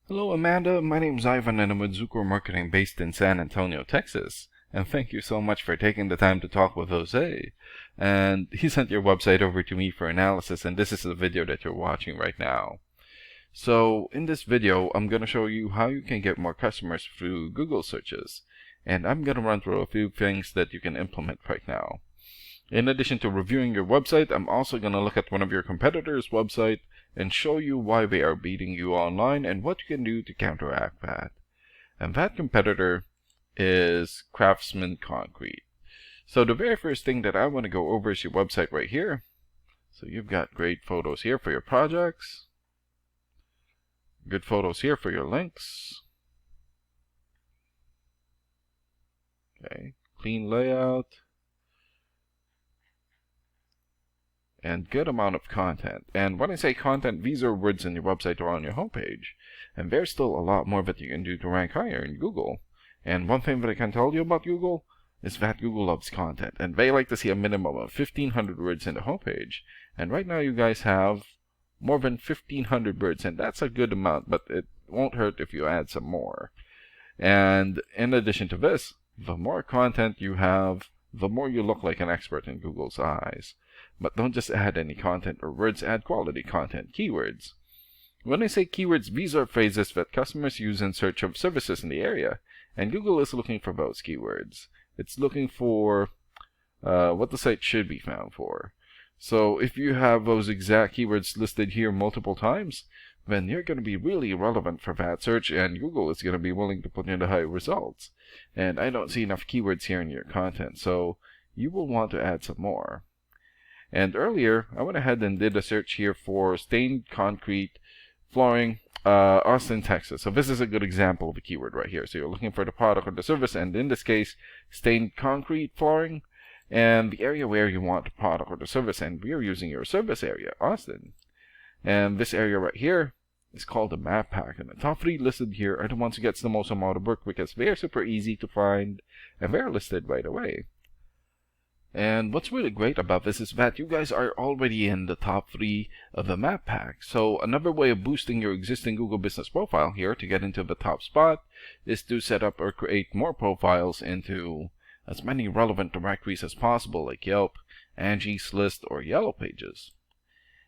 Hello, Amanda. My name's Ivan, and I'm with Zucor Marketing based in San Antonio, Texas. And thank you so much for taking the time to talk with Jose. And he sent your website over to me for analysis, and this is the video that you're watching right now. So, in this video, I'm going to show you how you can get more customers through Google searches. And I'm going to run through a few things that you can implement right now. In addition to reviewing your website, I'm also going to look at one of your competitors' website and show you why they are beating you online and what you can do to counteract that. And that competitor is Craftsman Concrete. So the very first thing that I want to go over is your website right here. So you've got great photos here for your projects. Good photos here for your links. Okay, clean layout. And good amount of content. And when I say content, these are words in your website or on your homepage. And there's still a lot more that you can do to rank higher in Google. And one thing that I can tell you about Google is that Google loves content. And they like to see a minimum of 1,500 words in the homepage. And right now you guys have more than 1,500 words. And that's a good amount, but it won't hurt if you add some more. And in addition to this, the more content you have, the more you look like an expert in Google's eyes. But don't just add any content or words, add quality content, keywords. When I say keywords, these are phrases that customers use in search of services in the area, and Google is looking for those keywords. It's looking for what the site should be found for. So if you have those exact keywords listed here multiple times, then you're going to be really relevant for that search, and Google is going to be willing to put in the high results. And I don't see enough keywords here in your content, so you will want to add some more. And earlier, I went ahead and did a search here for stained concrete flooring, Austin, Texas. So this is a good example of a keyword right here. So you're looking for the product or the service, and in this case, stained concrete flooring, and the area where you want the product or the service, and we're using your service area, Austin. And this area right here is called the map pack, and the top 3 listed here are the ones who gets the most amount of work because they're super easy to find, and they're listed right away. And what's really great about this is that you guys are already in the top 3 of the map pack. So another way of boosting your existing Google business profile here to get into the top spot is to set up or create more profiles into as many relevant directories as possible, like Yelp, Angie's List, or Yellow Pages.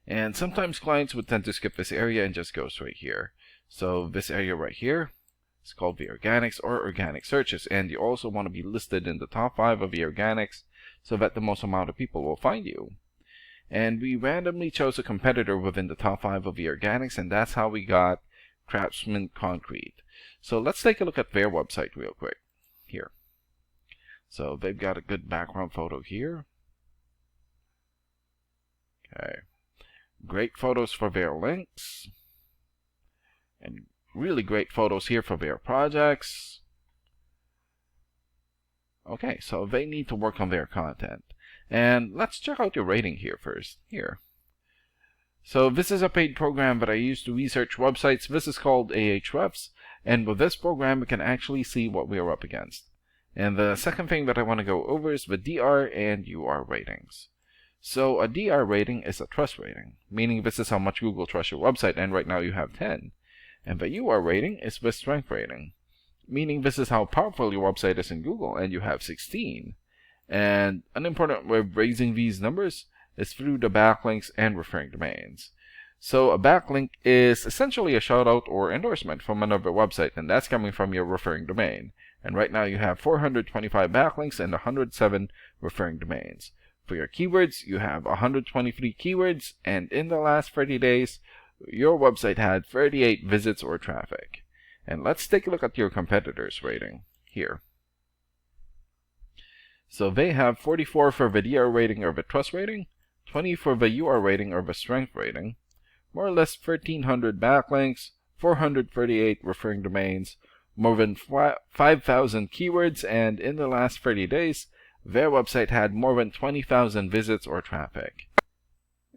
And sometimes clients would tend to skip this area and just go straight here. So this area right here is called the organics or organic searches, and you also want to be listed in the top 5 of the organics so that the most amount of people will find you. And we randomly chose a competitor within the top 5 of the organics, and that's how we got Craftsman Concrete. So let's take a look at their website real quick here. So they've got a good background photo here. Okay. Great photos for their links. And really great photos here for their projects. Okay, so they need to work on their content. And let's check out your rating here first. Here. So this is a paid program that I use to research websites. This is called Ahrefs. And with this program, we can actually see what we are up against. And the second thing that I want to go over is the DR and UR ratings. So a DR rating is a trust rating, meaning this is how much Google trusts your website, and right now you have 10. And the UR rating is the strength rating, meaning this is how powerful your website is in Google, and you have 16. And an important way of raising these numbers is through the backlinks and referring domains. So a backlink is essentially a shout out or endorsement from another website, and that's coming from your referring domain. And right now you have 425 backlinks and 107 referring domains. For your keywords, you have 123 keywords, and in the last 30 days, your website had 38 visits or traffic. And let's take a look at your competitors' rating here. So they have 44 for the DR rating or the trust rating, 20 for the UR rating or the strength rating, more or less 1,300 backlinks, 438 referring domains, more than 5,000 keywords, and in the last 30 days, their website had more than 20,000 visits or traffic.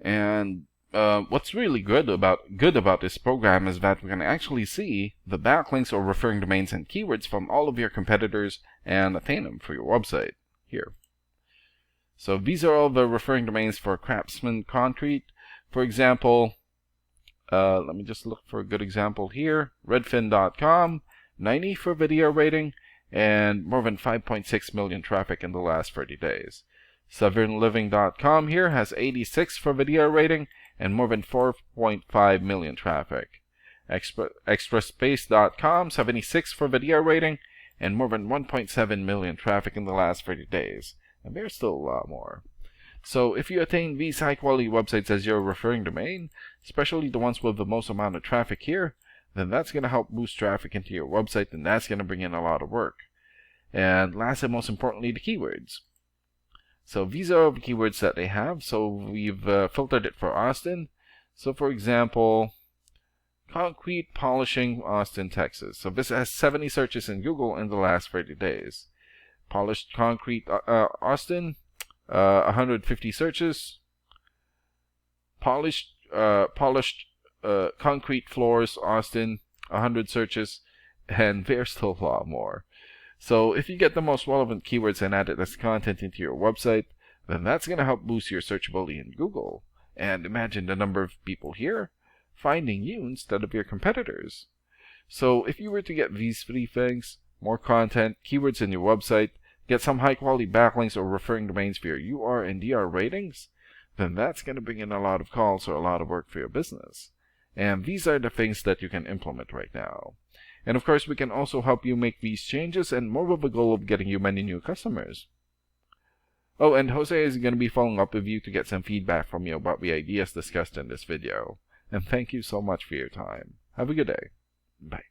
And what's really good about this program is that we can actually see the backlinks or referring domains and keywords from all of your competitors and attain them for your website here. So these are all the referring domains for Craftsman Concrete. For example, Let me just look for a good example here. Redfin.com, 90 for video rating, and more than 5.6 million traffic in the last 30 days. SouthernLiving.com here has 86 for video rating and more than 4.5 million traffic. Expresspace.com, 76 for video rating and more than 1.7 million traffic in the last 30 days. And there's still a lot more. So if you attain these high quality websites as your referring domain, especially the ones with the most amount of traffic here, then that's going to help boost traffic into your website, and that's going to bring in a lot of work. And last and most importantly, the keywords. So these are the keywords that they have. So we've filtered it for Austin. So for example, concrete polishing Austin, Texas. So this has 70 searches in Google in the last 30 days. Polished concrete Austin, 150 searches. Polished concrete floors Austin, 100 searches, and there's still a lot more. So if you get the most relevant keywords and add it as content into your website, then that's going to help boost your searchability in Google. And imagine the number of people here finding you instead of your competitors. So if you were to get these 3 things, more content, keywords in your website, get some high quality backlinks or referring domains for your UR and DR ratings, then that's going to bring in a lot of calls or a lot of work for your business. And these are the things that you can implement right now. And of course, we can also help you make these changes and more with the goal of getting you many new customers. Oh, and Jose is going to be following up with you to get some feedback from you about the ideas discussed in this video. And thank you so much for your time. Have a good day. Bye.